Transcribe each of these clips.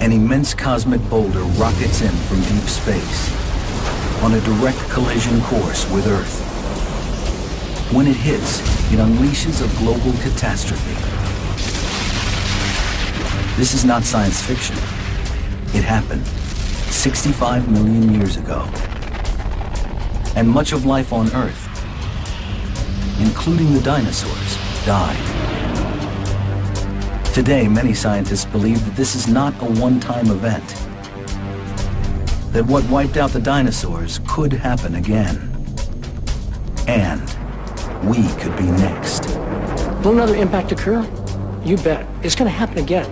An immense cosmic boulder rockets in from deep space on a direct collision course with Earth. When it hits, it unleashes a global catastrophe. This is not science fiction. It happened 65 million years ago. And much of life on Earth, including the dinosaurs, died. Today, many scientists believe that this is not a one-time event, that what wiped out the dinosaurs could happen again. And we could be next. Will another impact occur? You bet. It's going to happen again.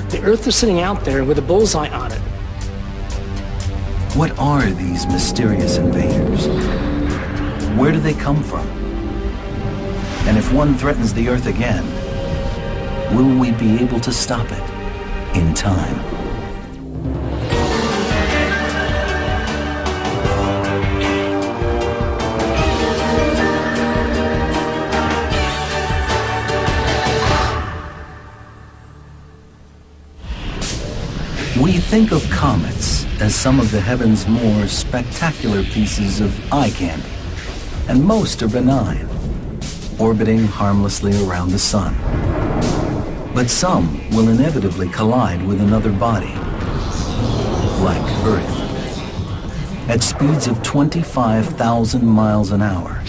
The Earth is sitting out there with a bullseye on it. What are these mysterious invaders? Where do they come from? And if one threatens the Earth again, will we be able to stop it in time? We think of comets as some of the heaven's more spectacular pieces of eye candy, and most are benign, orbiting harmlessly around the sun. But some will inevitably collide with another body, like Earth. At speeds of 25,000 miles an hour,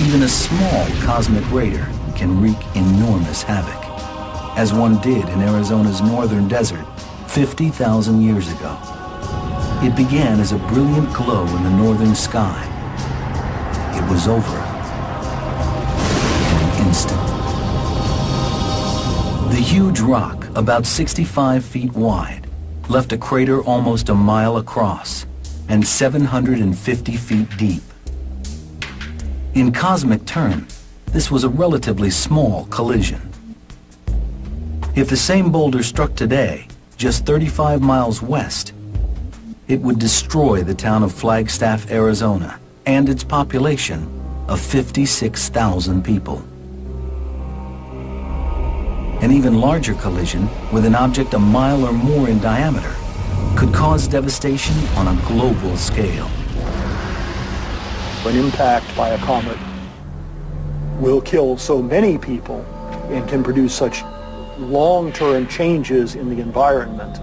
even a small cosmic raider can wreak enormous havoc, as one did in Arizona's northern desert 50,000 years ago. It began as a brilliant glow in the northern sky. It was over in an instant. The huge rock, about 65 feet wide, left a crater almost a mile across and 750 feet deep. In cosmic terms, this was a relatively small collision. If the same boulder struck today, just 35 miles west, it would destroy the town of Flagstaff, Arizona, and its population of 56,000 people. An even larger collision with an object a mile or more in diameter could cause devastation on a global scale. An impact by a comet will kill so many people and can produce such long-term changes in the environment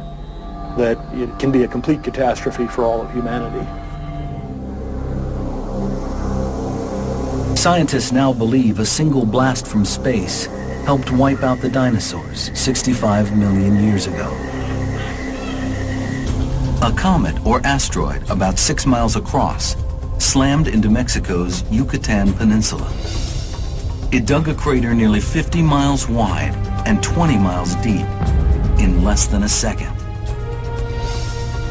that it can be a complete catastrophe for all of humanity. Scientists now believe a single blast from space helped wipe out the dinosaurs 65 million years ago. A comet or asteroid about 6 miles across slammed into Mexico's Yucatan Peninsula. It dug a crater nearly 50 miles wide and 20 miles deep in less than a second,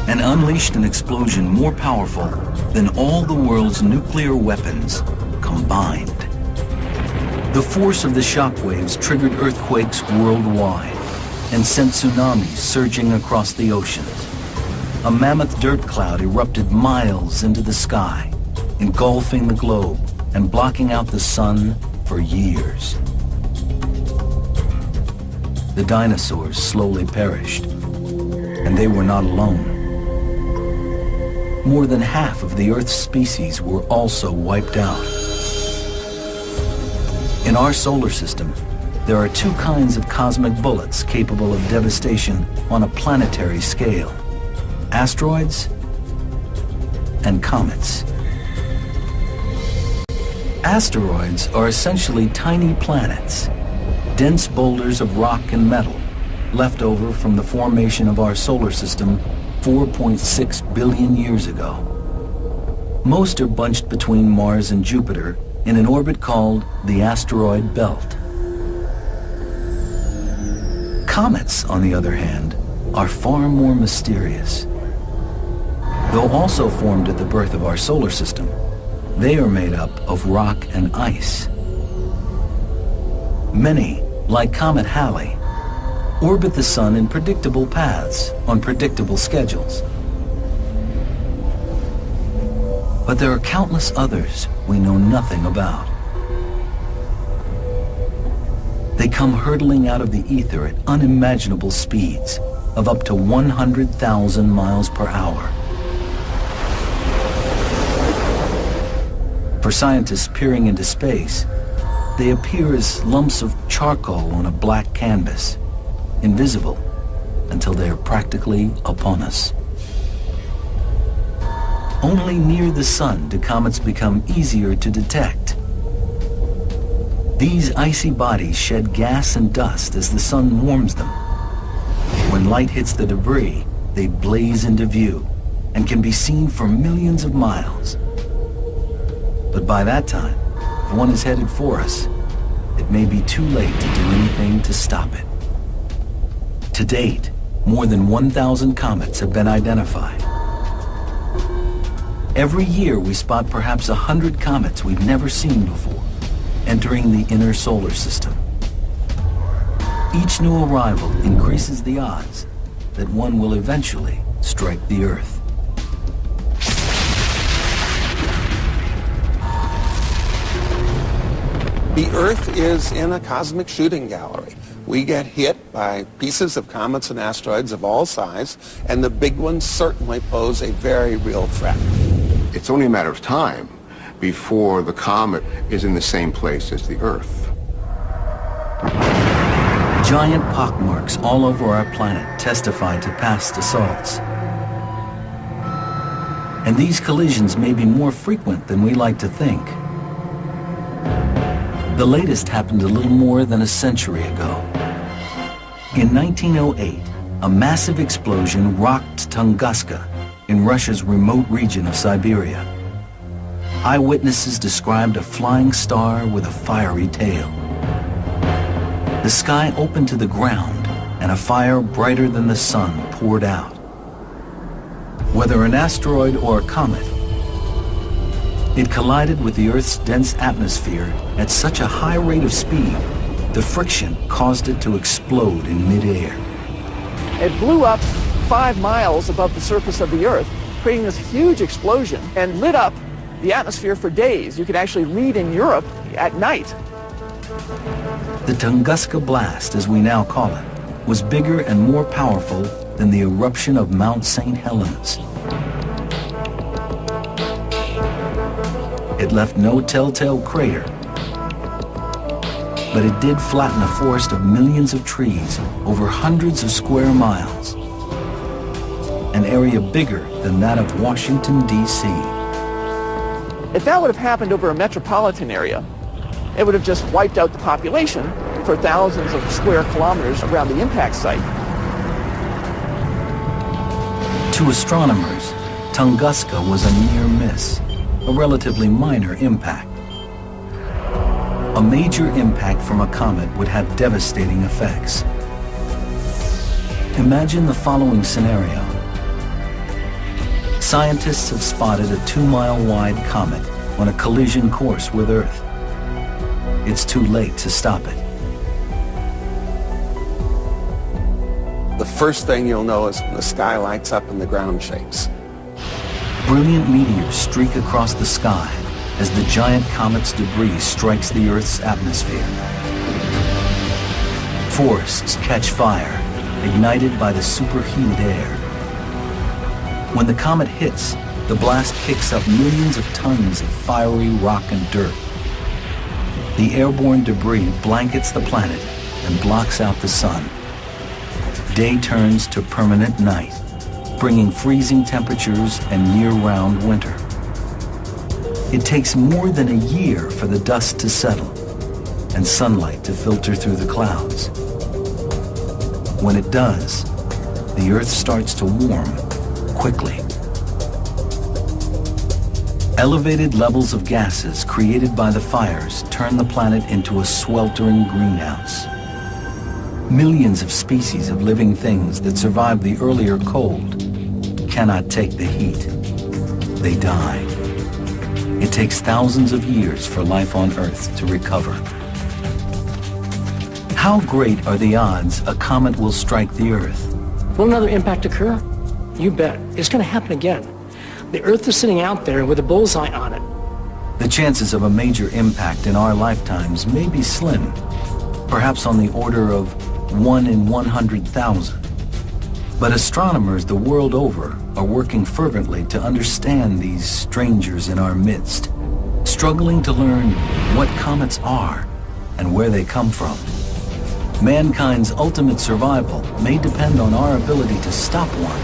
and unleashed an explosion more powerful than all the world's nuclear weapons combined. The force of the shockwaves triggered earthquakes worldwide and sent tsunamis surging across the oceans. A mammoth dirt cloud erupted miles into the sky, engulfing the globe and blocking out the sun for years. The dinosaurs slowly perished, and they were not alone. More than half of the Earth's species were also wiped out. In our solar system, there are two kinds of cosmic bullets capable of devastation on a planetary scale: asteroids and comets. Asteroids are essentially tiny planets, dense boulders of rock and metal left over from the formation of our solar system 4.6 billion years ago. Most are bunched between Mars and Jupiter in an orbit called the asteroid belt. Comets, on the other hand, are far more mysterious. Though also formed at the birth of our solar system, they are made up of rock and ice. Many, like Comet Halley, orbit the sun in predictable paths on predictable schedules. But there are countless others we know nothing about. They come hurtling out of the ether at unimaginable speeds, of up to 100,000 miles per hour. For scientists peering into space, they appear as lumps of charcoal on a black canvas, invisible until they are practically upon us. Only near the sun do comets become easier to detect. These icy bodies shed gas and dust as the sun warms them. When light hits the debris, they blaze into view and can be seen for millions of miles. But by that time, if one is headed for us, it may be too late to do anything to stop it. To date, more than 1,000 comets have been identified. Every year we spot perhaps 100 comets we've never seen before, entering the inner solar system. Each new arrival increases the odds that one will eventually strike the Earth. The Earth is in a cosmic shooting gallery. We get hit by pieces of comets and asteroids of all size, and the big ones certainly pose a very real threat. It's only a matter of time before the comet is in the same place as the Earth. Giant pockmarks all over our planet testify to past assaults. And these collisions may be more frequent than we like to think. The latest happened a little more than a century ago. In 1908, a massive explosion rocked Tunguska in Russia's remote region of Siberia. Eyewitnesses described a flying star with a fiery tail. The sky opened to the ground, and a fire brighter than the sun poured out. Whether an asteroid or a comet, it collided with the Earth's dense atmosphere at such a high rate of speed, the friction caused it to explode in midair. It blew up 5 miles above the surface of the Earth, creating this huge explosion and lit up the atmosphere for days. You could actually read in Europe at night. The Tunguska blast, as we now call it, was bigger and more powerful than the eruption of Mount St. Helens. It left no telltale crater, but it did flatten a forest of millions of trees over hundreds of square miles, an area bigger than that of Washington, D.C. If that would have happened over a metropolitan area, it would have just wiped out the population for thousands of square kilometers around the impact site. To astronomers, Tunguska was a near miss, a relatively minor impact. A major impact from a comet would have devastating effects. Imagine the following scenario. Scientists have spotted a 2-mile-wide comet on a collision course with Earth. It's too late to stop it. The first thing you'll know is when the sky lights up and the ground shakes. Brilliant meteors streak across the sky as the giant comet's debris strikes the Earth's atmosphere. Forests catch fire, ignited by the superheated air. When the comet hits, the blast kicks up millions of tons of fiery rock and dirt. The airborne debris blankets the planet and blocks out the sun. Day turns to permanent night, bringing freezing temperatures and year-round winter. It takes more than a year for the dust to settle and sunlight to filter through the clouds. When it does, the Earth starts to warm quickly. Elevated levels of gases created by the fires turn the planet into a sweltering greenhouse. Millions of species of living things that survived the earlier cold cannot take the heat. They die. It takes thousands of years for life on Earth to recover. How great are the odds a comet will strike the Earth? Will another impact occur? You bet. It's going to happen again. The Earth is sitting out there with a bullseye on it. The chances of a major impact in our lifetimes may be slim, perhaps on the order of 1 in 100,000. But astronomers the world over are working fervently to understand these strangers in our midst, struggling to learn what comets are and where they come from. Mankind's ultimate survival may depend on our ability to stop one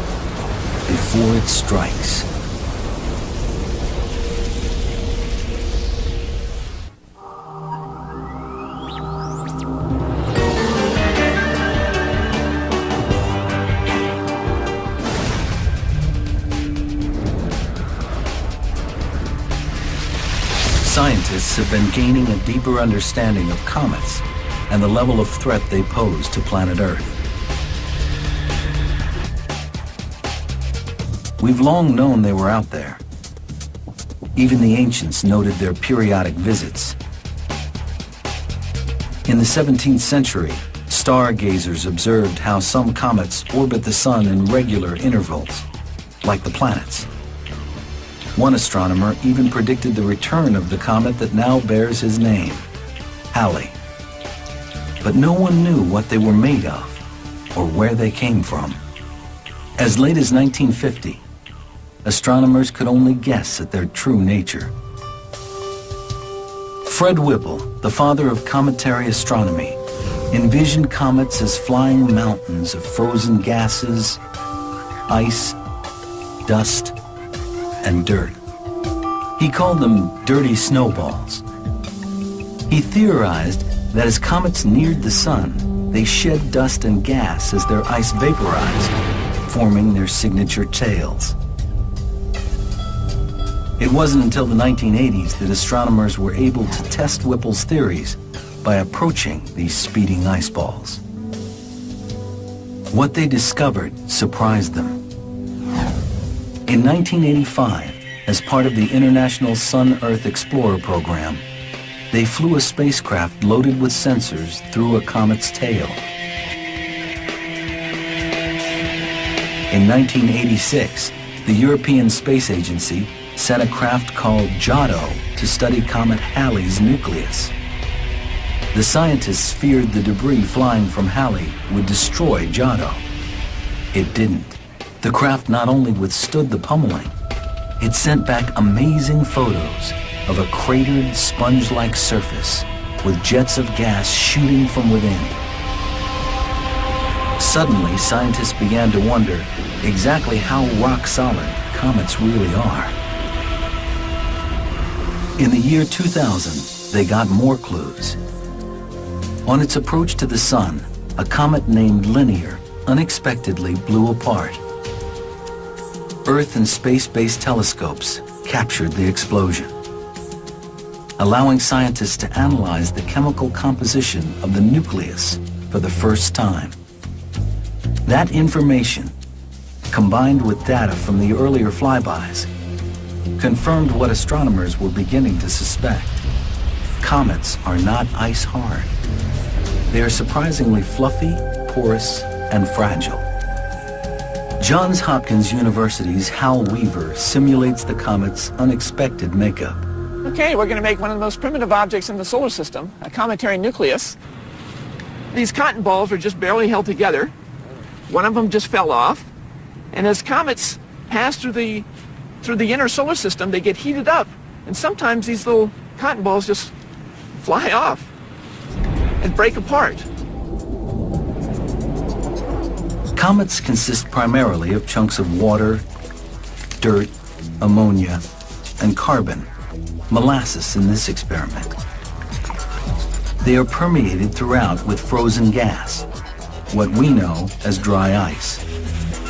before it strikes. Scientists have been gaining a deeper understanding of comets and the level of threat they pose to planet Earth. We've long known they were out there. Even the ancients noted their periodic visits. In the 17th century, stargazers observed how some comets orbit the sun in regular intervals, like the planets. One astronomer even predicted the return of the comet that now bears his name, Halley. But no one knew what they were made of or where they came from. As late as 1950, astronomers could only guess at their true nature. Fred Whipple, the father of cometary astronomy, envisioned comets as flying mountains of frozen gases, ice, dust, and dirt. He called them dirty snowballs. He theorized that as comets neared the sun, they shed dust and gas as their ice vaporized, forming their signature tails. It wasn't until the 1980s that astronomers were able to test Whipple's theories by approaching these speeding ice balls. What they discovered surprised them. In 1985, as part of the International Sun-Earth Explorer program, they flew a spacecraft loaded with sensors through a comet's tail. In 1986, the European Space Agency sent a craft called Giotto to study Comet Halley's nucleus. The scientists feared the debris flying from Halley would destroy Giotto. It didn't. The craft not only withstood the pummeling, it sent back amazing photos of a cratered, sponge-like surface with jets of gas shooting from within. Suddenly, scientists began to wonder exactly how rock-solid comets really are. In the year 2000, they got more clues. On its approach to the sun, a comet named Linear unexpectedly blew apart. Earth and space-based telescopes captured the explosion, allowing scientists to analyze the chemical composition of the nucleus for the first time. That information, combined with data from the earlier flybys, confirmed what astronomers were beginning to suspect. Comets are not ice hard. They are surprisingly fluffy, porous, and fragile. Johns Hopkins University's Hal Weaver simulates the comet's unexpected makeup. Okay, we're going to make one of the most primitive objects in the solar system, a cometary nucleus. These cotton balls are just barely held together. One of them just fell off. And as comets pass through the inner solar system, they get heated up. And sometimes these little cotton balls just fly off and break apart. Comets consist primarily of chunks of water, dirt, ammonia, and carbon, molasses in this experiment. They are permeated throughout with frozen gas, what we know as dry ice.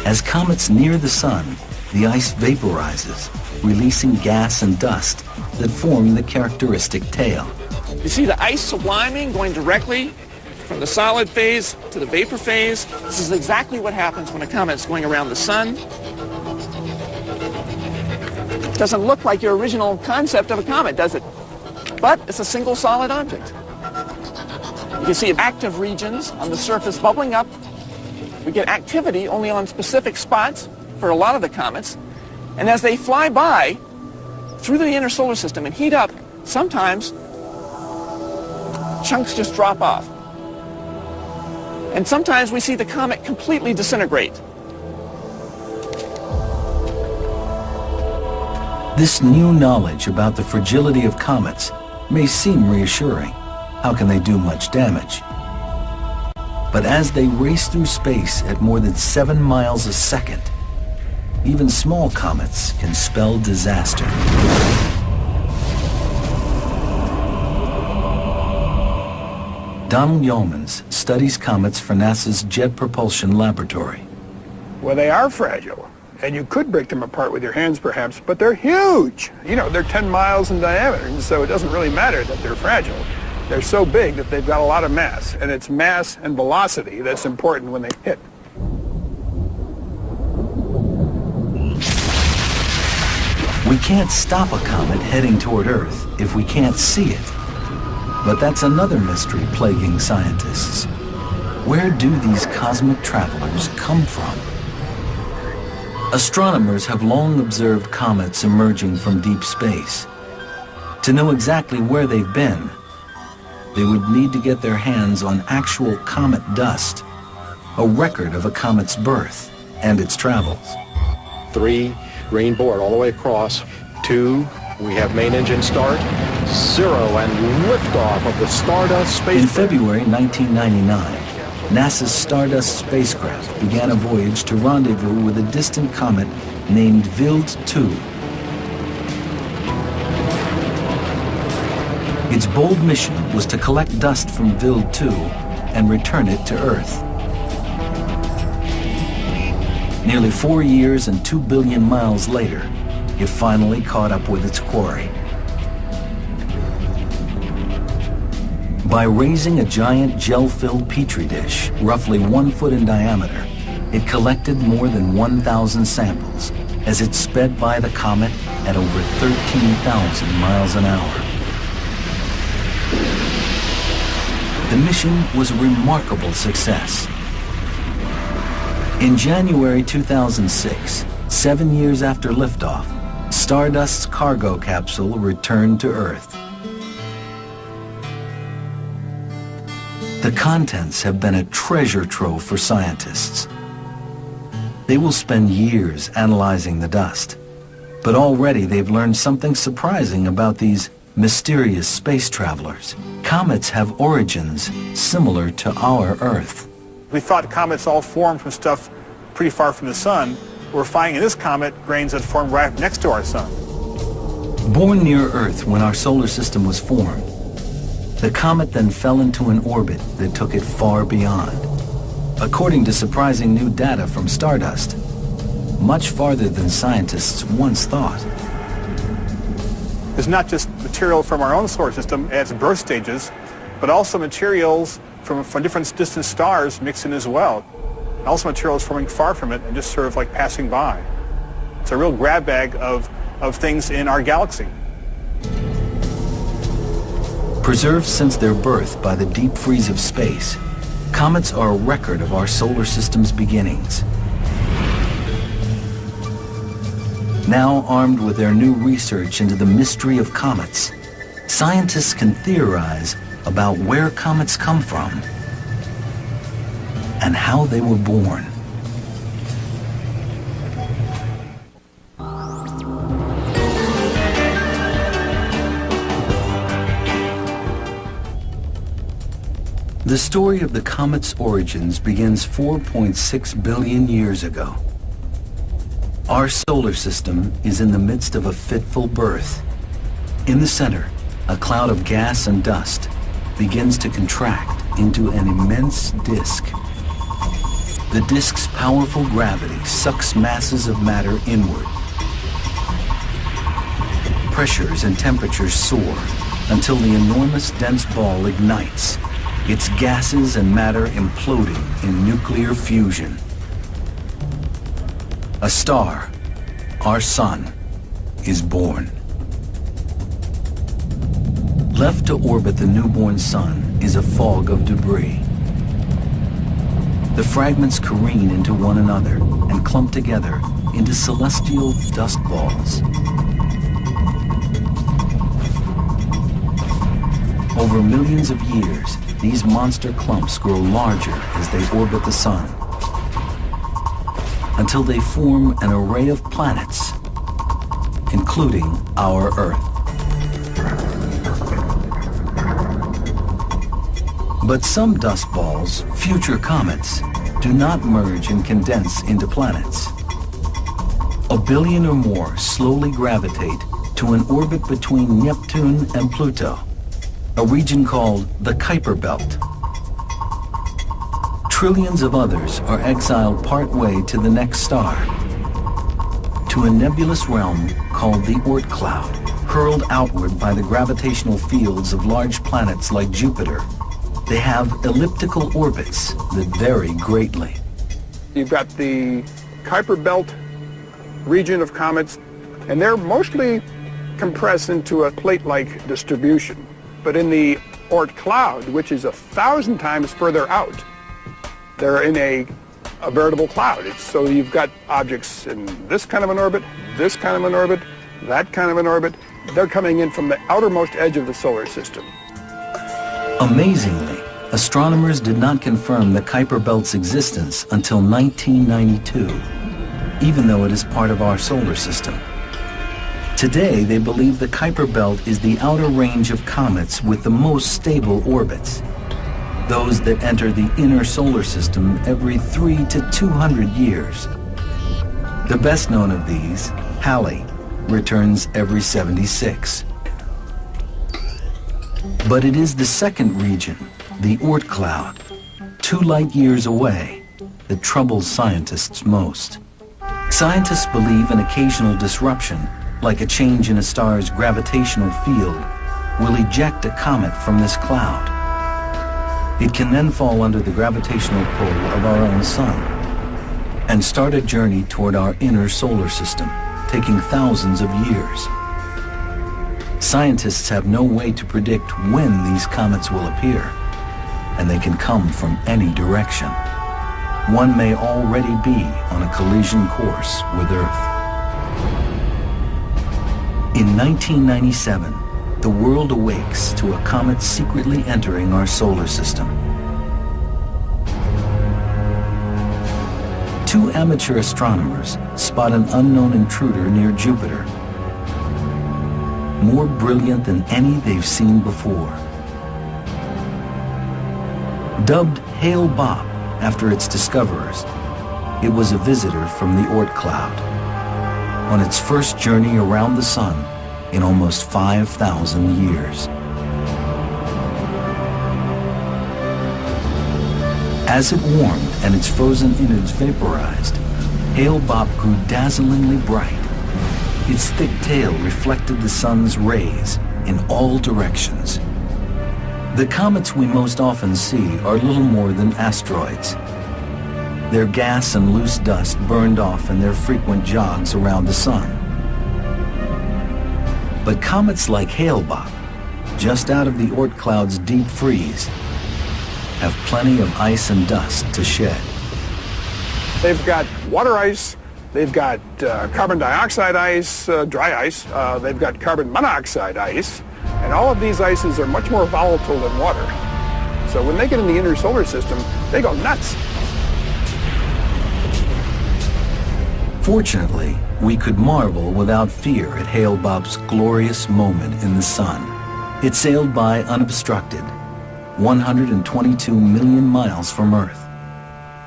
As comets near the sun, the ice vaporizes, releasing gas and dust that form the characteristic tail. You see the ice subliming, going directly from the solid phase to the vapor phase. This is exactly what happens when a comet is going around the sun. It doesn't look like your original concept of a comet, does it? But it's a single solid object. You can see active regions on the surface bubbling up. We get activity only on specific spots for a lot of the comets. And as they fly by through the inner solar system and heat up, sometimes chunks just drop off. And sometimes we see the comet completely disintegrate. This new knowledge about the fragility of comets may seem reassuring. How can they do much damage? But as they race through space at more than 7 miles a second, even small comets can spell disaster. Donald Yeomans studies comets for NASA's Jet Propulsion Laboratory. Well, they are fragile, and you could break them apart with your hands perhaps, but they're huge. You know, they're 10 miles in diameter, and so it doesn't really matter that they're fragile. They're so big that they've got a lot of mass, and it's mass and velocity that's important when they hit. We can't stop a comet heading toward Earth if we can't see it. But that's another mystery plaguing scientists. Where do these cosmic travelers come from? Astronomers have long observed comets emerging from deep space. To know exactly where they've been, they would need to get their hands on actual comet dust, a record of a comet's birth and its travels. 3, green board all the way across. 2, we have main engine start. 0, and liftoff of the Stardust spacecraft. In February 1999, NASA's Stardust spacecraft began a voyage to rendezvous with a distant comet named Wild 2. Its bold mission was to collect dust from Wild 2 and return it to Earth. Nearly 4 years and 2 billion miles later, it finally caught up with its quarry. By raising a giant gel-filled petri dish, roughly 1 foot in diameter, it collected more than 1,000 samples as it sped by the comet at over 13,000 miles an hour. The mission was a remarkable success. In January 2006, 7 years after liftoff, Stardust's cargo capsule returned to Earth. The contents have been a treasure trove for scientists. They will spend years analyzing the dust, but already they've learned something surprising about these mysterious space travelers. Comets have origins similar to our Earth. We thought comets all formed from stuff pretty far from the sun. We're finding in this comet grains that formed right next to our sun. Born near Earth when our solar system was formed, the comet then fell into an orbit that took it far beyond. According to surprising new data from Stardust, much farther than scientists once thought. It's not just material from our own solar system at its birth stages, but also materials from different distant stars mixed in as well. And also materials forming far from it and just sort of like passing by. It's a real grab bag of things in our galaxy. Preserved since their birth by the deep freeze of space, comets are a record of our solar system's beginnings. Now armed with their new research into the mystery of comets, scientists can theorize about where comets come from and how they were born. The story of the comet's origins begins 4.6 billion years ago. Our solar system is in the midst of a fitful birth. In the center, a cloud of gas and dust begins to contract into an immense disk. The disk's powerful gravity sucks masses of matter inward. Pressures and temperatures soar until the enormous dense ball ignites, its gases and matter imploding in nuclear fusion. A star, our sun, is born. Left to orbit the newborn sun is a fog of debris. The fragments careen into one another and clump together into celestial dust balls. Over millions of years, these monster clumps grow larger as they orbit the sun, until they form an array of planets including our Earth. But some dust balls, future comets, do not merge and condense into planets. A billion or more slowly gravitate to an orbit between Neptune and Pluto, a region called the Kuiper Belt. Trillions of others are exiled partway to the next star, to a nebulous realm called the Oort cloud, hurled outward by the gravitational fields of large planets like Jupiter. They have elliptical orbits that vary greatly. You've got the Kuiper Belt region of comets, and they're mostly compressed into a plate-like distribution. But in the Oort cloud, which is 1,000 times further out, they're in a veritable cloud. So you've got objects in this kind of an orbit, this kind of an orbit, that kind of an orbit. They're coming in from the outermost edge of the solar system. Amazingly, astronomers did not confirm the Kuiper Belt's existence until 1992, even though it is part of our solar system. Today, they believe the Kuiper Belt is the outer range of comets with the most stable orbits, those that enter the inner solar system every 3 to 200 years. The best known of these, Halley, returns every 76. But it is the second region, the Oort cloud, 2 light years away, that troubles scientists most. Scientists believe an occasional disruption, like a change in a star's gravitational field, will eject a comet from this cloud. It can then fall under the gravitational pull of our own sun and start a journey toward our inner solar system, taking thousands of years. Scientists have no way to predict when these comets will appear, and they can come from any direction. One may already be on a collision course with Earth. In 1997, the world awakes to a comet secretly entering our solar system. 2 amateur astronomers spot an unknown intruder near Jupiter, more brilliant than any they've seen before. Dubbed Hale-Bopp after its discoverers, it was a visitor from the Oort cloud, on its first journey around the sun in almost 5,000 years. As it warmed and its frozen innards vaporized, Hale-Bopp grew dazzlingly bright. Its thick tail reflected the sun's rays in all directions. The comets we most often see are little more than asteroids. Their gas and loose dust burned off in their frequent jogs around the sun. But comets like Hale-Bopp, just out of the Oort cloud's deep freeze, have plenty of ice and dust to shed. They've got water ice, they've got carbon dioxide ice, dry ice, they've got carbon monoxide ice, and all of these ices are much more volatile than water. So when they get in the inner solar system, they go nuts. Fortunately, we could marvel without fear at Hale-Bopp's glorious moment in the sun. It sailed by unobstructed, 122 million miles from Earth,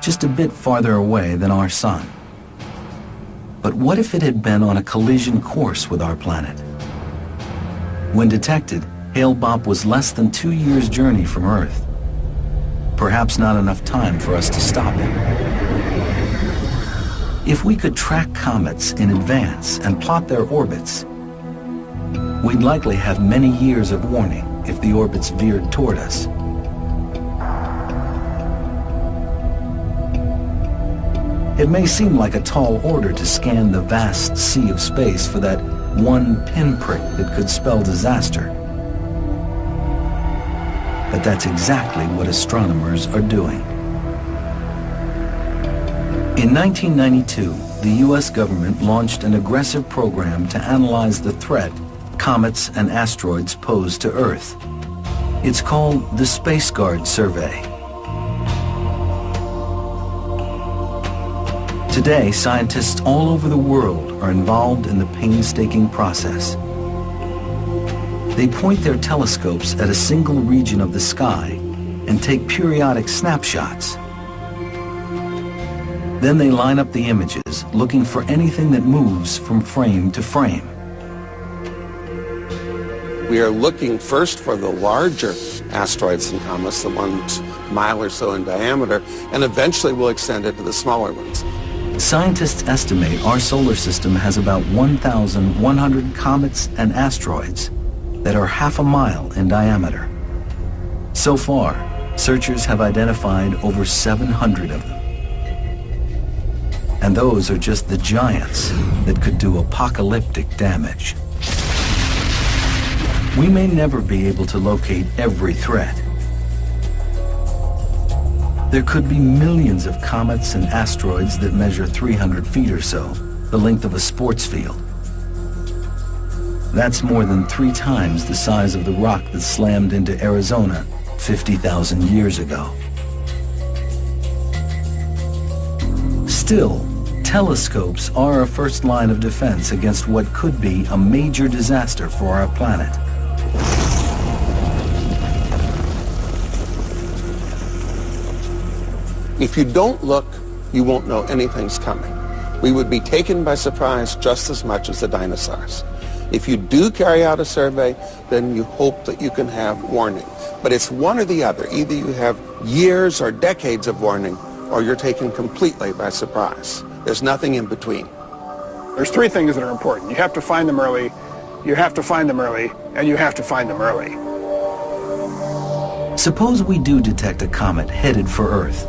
just a bit farther away than our sun. But what if it had been on a collision course with our planet? When detected, Hale-Bopp was less than 2 years' journey from Earth. Perhaps not enough time for us to stop it. If we could track comets in advance and plot their orbits, we'd likely have many years of warning if the orbits veered toward us. It may seem like a tall order to scan the vast sea of space for that one pinprick that could spell disaster. But that's exactly what astronomers are doing. In 1992, the U.S. government launched an aggressive program to analyze the threat comets and asteroids pose to Earth. It's called the Space Guard Survey. Today, scientists all over the world are involved in the painstaking process. They point their telescopes at a single region of the sky and take periodic snapshots. Then they line up the images, looking for anything that moves from frame to frame. We are looking first for the larger asteroids and comets, the ones a mile or so in diameter, and eventually we'll extend it to the smaller ones. Scientists estimate our solar system has about 1,100 comets and asteroids that are half a mile in diameter. So far, searchers have identified over 700 of them. And those are just the giants that could do apocalyptic damage. We may never be able to locate every threat. There could be millions of comets and asteroids that measure 300 feet or so, the length of a sports field. That's more than 3 times the size of the rock that slammed into Arizona 50,000 years ago. Still, telescopes are a first line of defense against what could be a major disaster for our planet. If you don't look, you won't know anything's coming. We would be taken by surprise just as much as the dinosaurs. If you do carry out a survey, then you hope that you can have warning. But it's one or the other. Either you have years or decades of warning, or you're taken completely by surprise. There's nothing in between. There's 3 things that are important. You have to find them early, you have to find them early, and you have to find them early. Suppose we do detect a comet headed for Earth.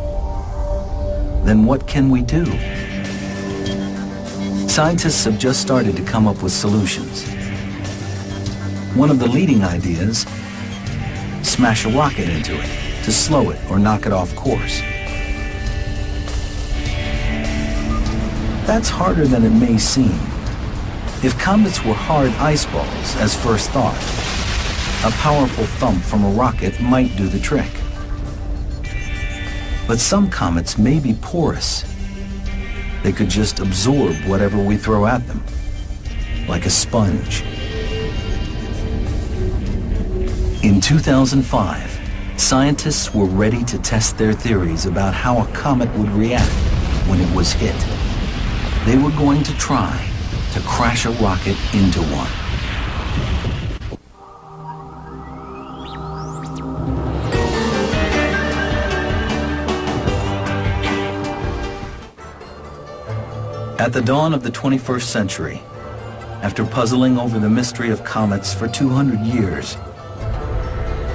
Then what can we do? Scientists have just started to come up with solutions. One of the leading ideas, smash a rocket into it to slow it or knock it off course. That's harder than it may seem. If comets were hard ice balls, as first thought, a powerful thump from a rocket might do the trick. But some comets may be porous. They could just absorb whatever we throw at them, like a sponge. In 2005, scientists were ready to test their theories about how a comet would react when it was hit. They were going to try to crash a rocket into one. At the dawn of the 21st century, after puzzling over the mystery of comets for 200 years,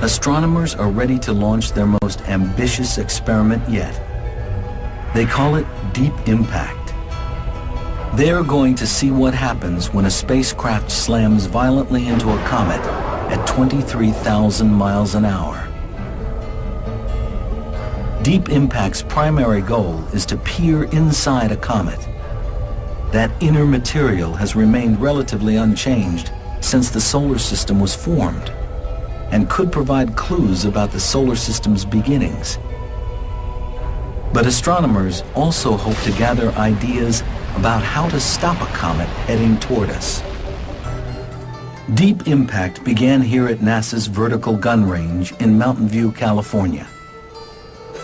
astronomers are ready to launch their most ambitious experiment yet. They call it Deep Impact. They are going to see what happens when a spacecraft slams violently into a comet at 23,000 miles an hour. Deep Impact's primary goal is to peer inside a comet. That inner material has remained relatively unchanged since the solar system was formed and could provide clues about the solar system's beginnings. But astronomers also hope to gather ideas about how to stop a comet heading toward us. Deep Impact began here at NASA's Vertical Gun Range in Mountain View, California,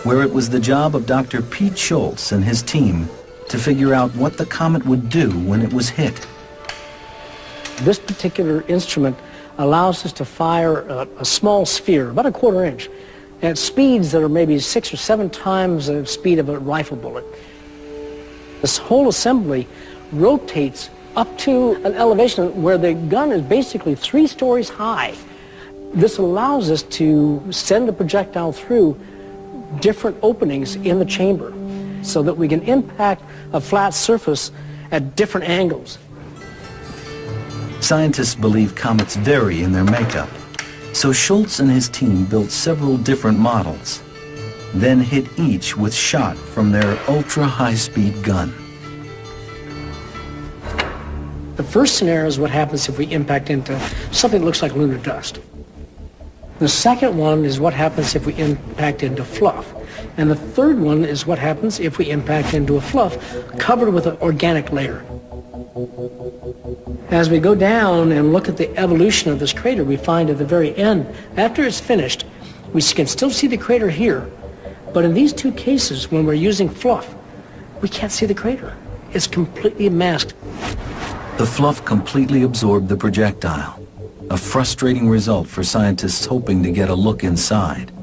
where it was the job of Dr. Pete Schultz and his team to figure out what the comet would do when it was hit. This particular instrument allows us to fire a small sphere, about a 1/4 inch, at speeds that are maybe 6 or 7 times the speed of a rifle bullet. This whole assembly rotates up to an elevation where the gun is basically 3 stories high. This allows us to send a projectile through different openings in the chamber so that we can impact a flat surface at different angles. Scientists believe comets vary in their makeup, so Schultz and his team built several different models, then hit each with shot from their ultra-high-speed gun. The first scenario is what happens if we impact into something that looks like lunar dust. The second one is what happens if we impact into fluff. And the third one is what happens if we impact into a fluff covered with an organic layer. As we go down and look at the evolution of this crater, we find at the very end, after it's finished, we can still see the crater here. But in these two cases, when we're using fluff, we can't see the crater. It's completely masked. The fluff completely absorbed the projectile, a frustrating result for scientists hoping to get a look inside.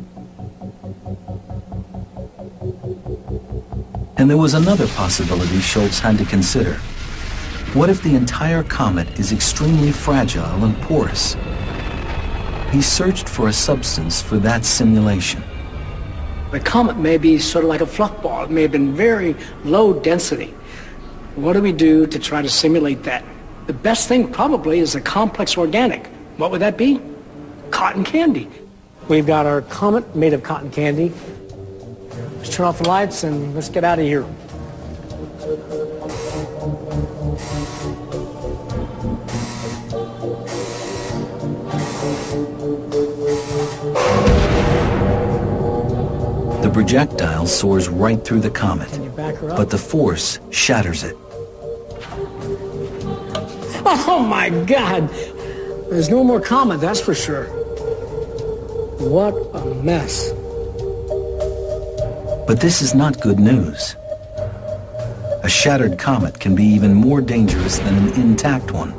And there was another possibility Schultz had to consider. What if the entire comet is extremely fragile and porous? He searched for a substance for that simulation. The comet may be sort of like a fluff ball. It may have been very low density. What do we do to try to simulate that? The best thing probably is a complex organic. What would that be? Cotton candy. We've got our comet made of cotton candy. Let's turn off the lights and let's get out of here. The projectile soars right through the comet, Can you back her up? but the force shatters it. Oh my God! There's no more comet, that's for sure. What a mess. But this is not good news. A shattered comet can be even more dangerous than an intact one.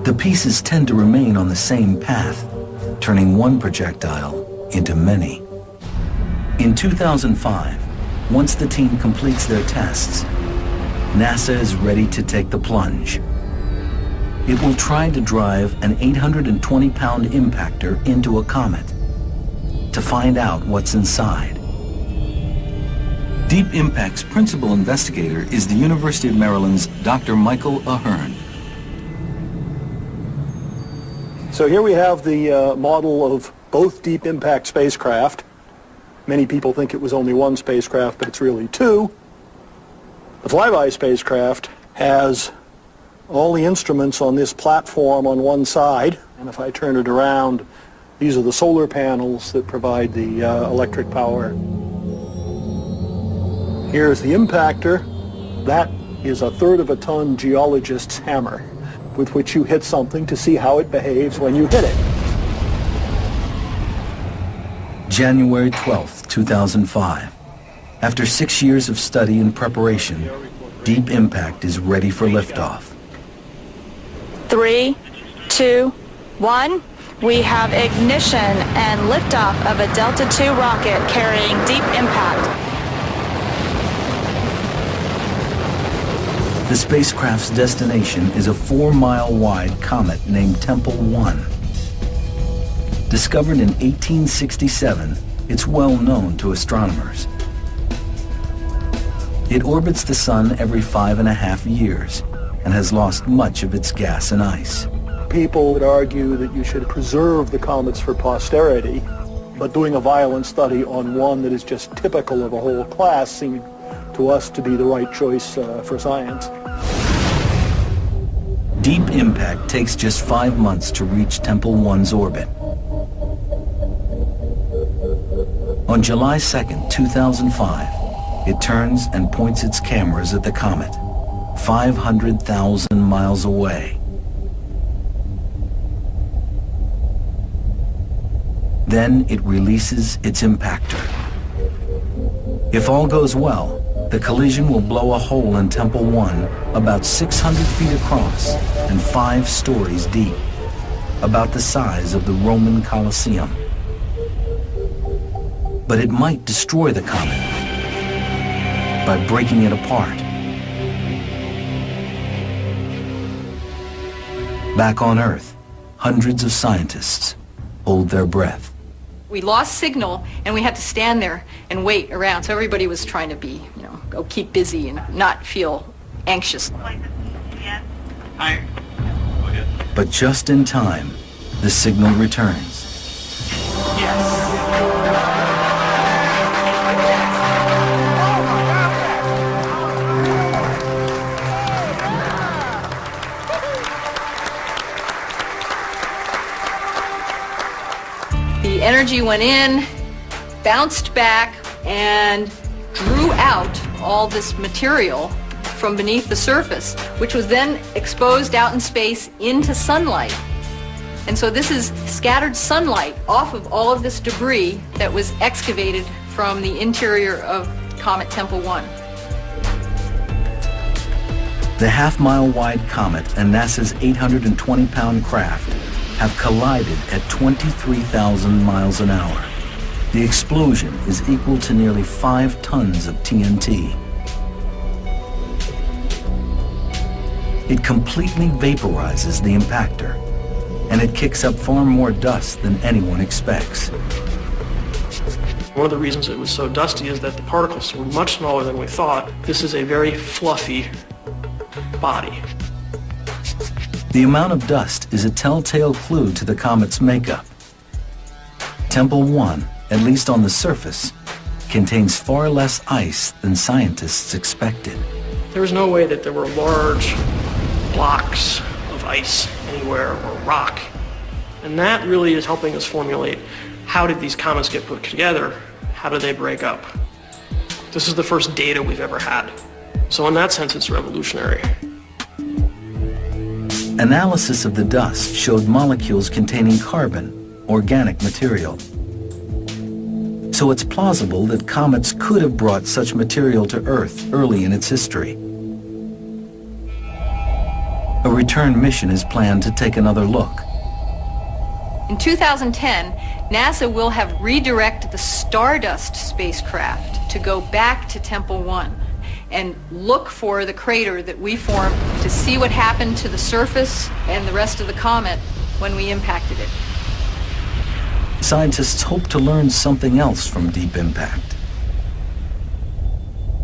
The pieces tend to remain on the same path, turning one projectile into many. In 2005, once the team completes their tests, NASA is ready to take the plunge. It will try to drive an 820-pound impactor into a comet to find out what's inside. Deep Impact's principal investigator is the University of Maryland's Dr. Michael Ahern. So here we have the model of both Deep Impact spacecraft. Many people think it was only one spacecraft, but it's really two. The flyby spacecraft has all the instruments on this platform on one side, and if I turn it around, these are the solar panels that provide the electric power. Here's the impactor. That is a third of a ton geologist's hammer with which you hit something to see how it behaves when you hit it. January 12th, 2005. After 6 years of study and preparation, Deep Impact is ready for liftoff. 3, 2, 1. We have ignition and liftoff of a Delta II rocket carrying Deep Impact. The spacecraft's destination is a 4-mile-wide comet named Tempel 1. Discovered in 1867, it's well known to astronomers. It orbits the Sun every 5.5 years and has lost much of its gas and ice. People would argue that you should preserve the comets for posterity, but doing a violent study on one that is just typical of a whole class seemed to us to be the right choice for science. Deep Impact takes just 5 months to reach Tempel 1's orbit. On July 2nd, 2005, it turns and points its cameras at the comet, 500,000 miles away. Then it releases its impactor. If all goes well, the collision will blow a hole in Tempel 1 about 600 feet across and 5 stories deep, about the size of the Roman Colosseum. But it might destroy the comet by breaking it apart. Back on Earth, hundreds of scientists hold their breath. We lost signal and we had to stand there and wait around. So everybody was trying to be, go keep busy and not feel anxious. But just in time, the signal returns. The energy went in, bounced back, and drew out all this material from beneath the surface, which was then exposed out in space into sunlight. And so this is scattered sunlight off of all of this debris that was excavated from the interior of Comet Tempel 1. The half-mile wide Comet and NASA's 820-pound craft have collided at 23,000 miles an hour. The explosion is equal to nearly 5 tons of TNT. It completely vaporizes the impactor, and it kicks up far more dust than anyone expects. One of the reasons it was so dusty is that the particles were much smaller than we thought. This is a very fluffy body. The amount of dust is a telltale clue to the comet's makeup. Tempel 1, at least on the surface, contains far less ice than scientists expected. There was no way that there were large blocks of ice anywhere or rock. And that really is helping us formulate how did these comets get put together? How did they break up? This is the first data we've ever had. So in that sense, it's revolutionary. Analysis of the dust showed molecules containing carbon, organic material. So it's plausible that comets could have brought such material to Earth early in its history. A return mission is planned to take another look. In 2010, NASA will have redirected the Stardust spacecraft to go back to Tempel 1 and look for the crater that we formed to see what happened to the surface and the rest of the comet when we impacted it. Scientists hope to learn something else from deep impact.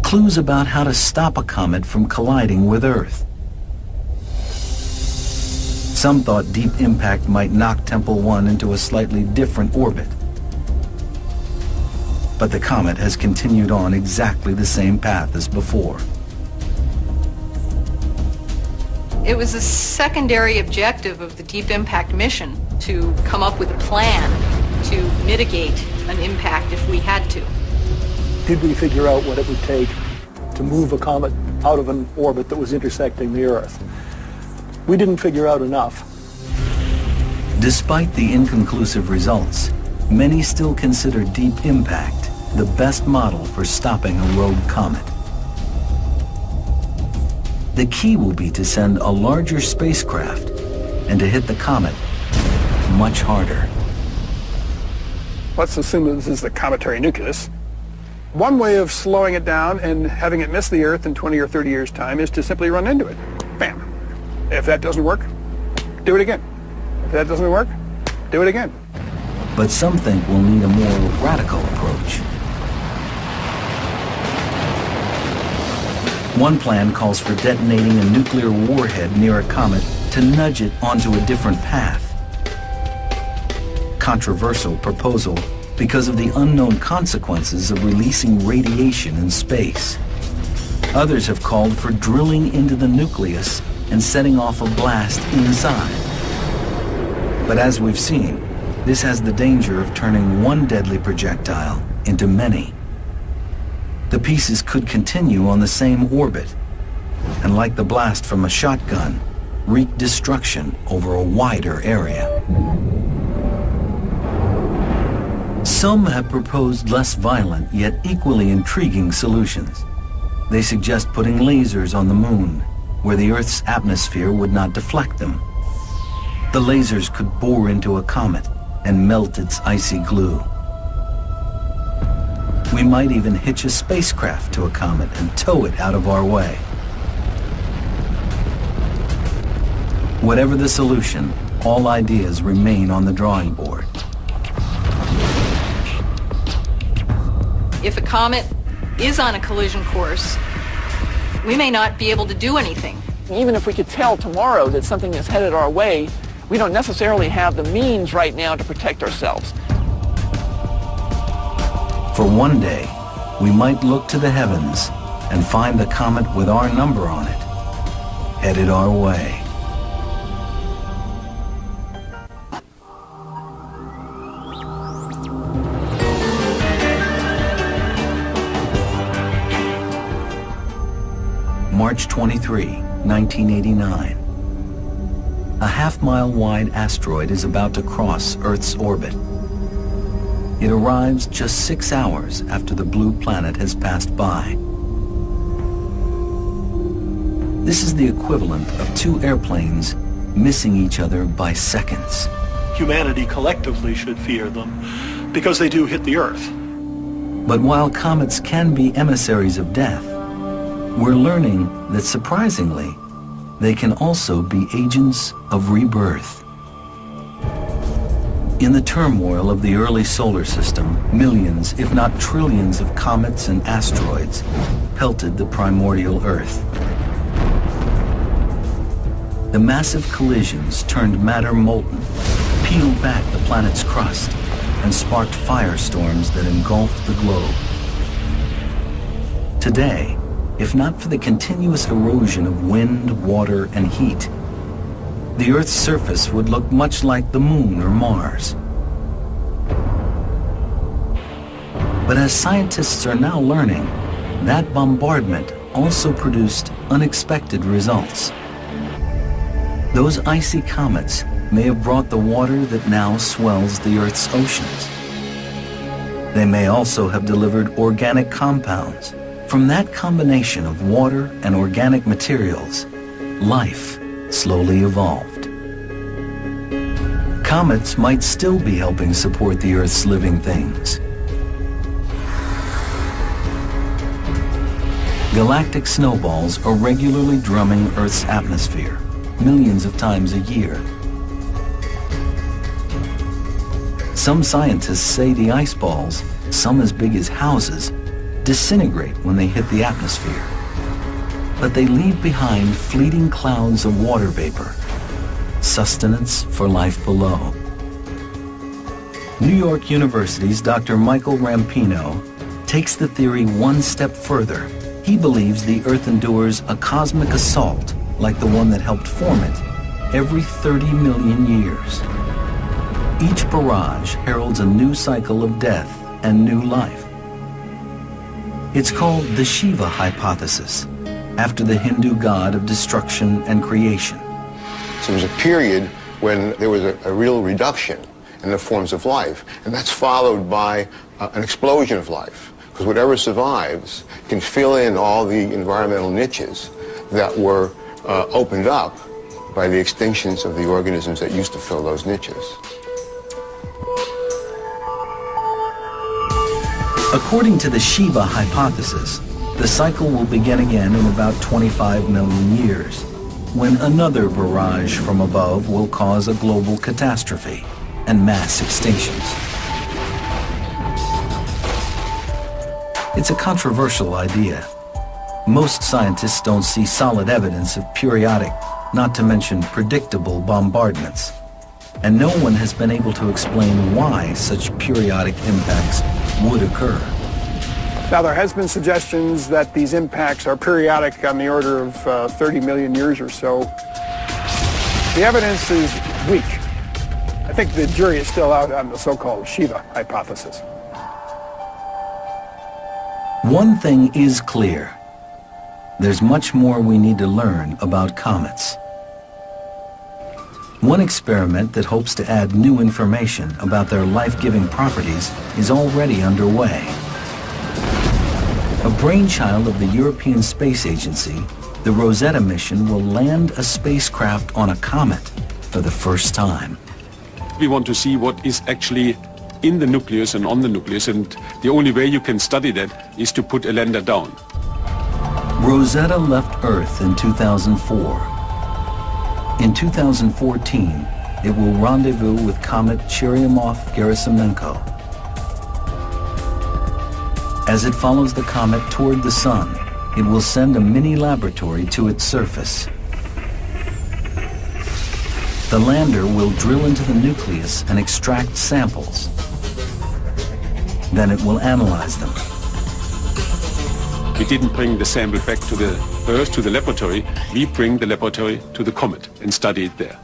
Clues about how to stop a comet from colliding with Earth. Some thought deep impact might knock Tempel 1 into a slightly different orbit. But the comet has continued on exactly the same path as before. It was a secondary objective of the deep impact mission to come up with a plan to mitigate an impact if we had to. Did we figure out what it would take to move a comet out of an orbit that was intersecting the Earth? We didn't figure out enough. Despite the inconclusive results, many still consider deep impact the best model for stopping a rogue comet. The key will be to send a larger spacecraft and to hit the comet much harder. Let's assume that this is the cometary nucleus. One way of slowing it down and having it miss the Earth in 20 or 30 years' time is to simply run into it. Bam. If that doesn't work, do it again. If that doesn't work, do it again. But some think we'll need a more radical approach. One plan calls for detonating a nuclear warhead near a comet to nudge it onto a different path. Controversial proposal because of the unknown consequences of releasing radiation in space. Others have called for drilling into the nucleus and setting off a blast inside. But as we've seen, this has the danger of turning one deadly projectile into many. The pieces could continue on the same orbit, and like the blast from a shotgun, wreak destruction over a wider area. Some have proposed less violent yet equally intriguing solutions. They suggest putting lasers on the moon, where the Earth's atmosphere would not deflect them. The lasers could bore into a comet and melt its icy glue. We might even hitch a spacecraft to a comet and tow it out of our way. Whatever the solution, all ideas remain on the drawing board. If a comet is on a collision course, we may not be able to do anything. Even if we could tell tomorrow that something is headed our way, we don't necessarily have the means right now to protect ourselves. For one day, we might look to the heavens and find the comet with our number on it, headed our way. March 23, 1989. A half-mile wide asteroid is about to cross Earth's orbit. It arrives just 6 hours after the blue planet has passed by. This is the equivalent of two airplanes missing each other by seconds. Humanity collectively should fear them because they do hit the Earth. But while comets can be emissaries of death, we're learning that surprisingly, they can also be agents of rebirth. In the turmoil of the early solar system, millions, if not trillions of comets and asteroids pelted the primordial Earth. The massive collisions turned matter molten, peeled back the planet's crust, and sparked firestorms that engulfed the globe. Today, if not for the continuous erosion of wind, water, and heat, the Earth's surface would look much like the Moon or Mars. But as scientists are now learning, that bombardment also produced unexpected results. Those icy comets may have brought the water that now swells the Earth's oceans. They may also have delivered organic compounds. From that combination of water and organic materials, life slowly evolved. Comets might still be helping support the Earth's living things. Galactic snowballs are regularly drumming Earth's atmosphere, millions of times a year. Some scientists say the ice balls, some as big as houses, disintegrate when they hit the atmosphere. But they leave behind fleeting clouds of water vapor, sustenance for life below. New York University's Dr. Michael Rampino takes the theory one step further. He believes the Earth endures a cosmic assault like the one that helped form it every 30 million years. Each barrage heralds a new cycle of death and new life. It's called the Shiva hypothesis, after the Hindu god of destruction and creation. So there was a period when there was a real reduction in the forms of life, and that's followed by an explosion of life, because whatever survives can fill in all the environmental niches that were opened up by the extinctions of the organisms that used to fill those niches. According to the Shiva hypothesis, the cycle will begin again in about 25 million years, when another barrage from above will cause a global catastrophe and mass extinctions. It's a controversial idea. Most scientists don't see solid evidence of periodic, not to mention predictable, bombardments. And no one has been able to explain why such periodic impacts would occur. Now, there has been suggestions that these impacts are periodic on the order of 30 million years or so. The evidence is weak. I think the jury is still out on the so-called Shiva hypothesis. One thing is clear. There's much more we need to learn about comets. One experiment that hopes to add new information about their life-giving properties is already underway. A brainchild of the European Space Agency, the Rosetta mission will land a spacecraft on a comet for the first time. We want to see what is actually in the nucleus and on the nucleus, and the only way you can study that is to put a lander down. Rosetta left Earth in 2004. In 2014, it will rendezvous with comet Churyumov-Gerasimenko. As it follows the comet toward the sun, it will send a mini laboratory to its surface. The lander will drill into the nucleus and extract samples. Then it will analyze them. We didn't bring the sample back to the Earth, to the laboratory. We bring the laboratory to the comet and study it there.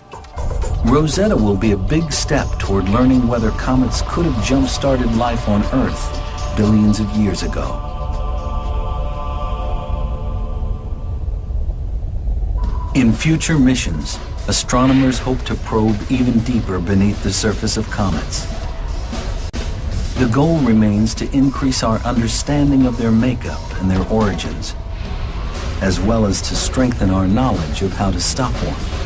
Rosetta will be a big step toward learning whether comets could have jump-started life on Earth billions of years ago. In future missions, astronomers hope to probe even deeper beneath the surface of comets. The goal remains to increase our understanding of their makeup and their origins, as well as to strengthen our knowledge of how to stop one.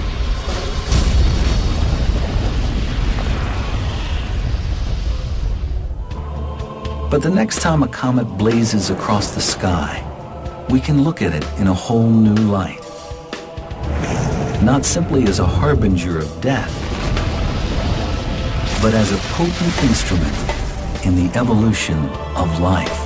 But the next time a comet blazes across the sky, we can look at it in a whole new light. Not simply as a harbinger of death, but as a potent instrument in the evolution of life.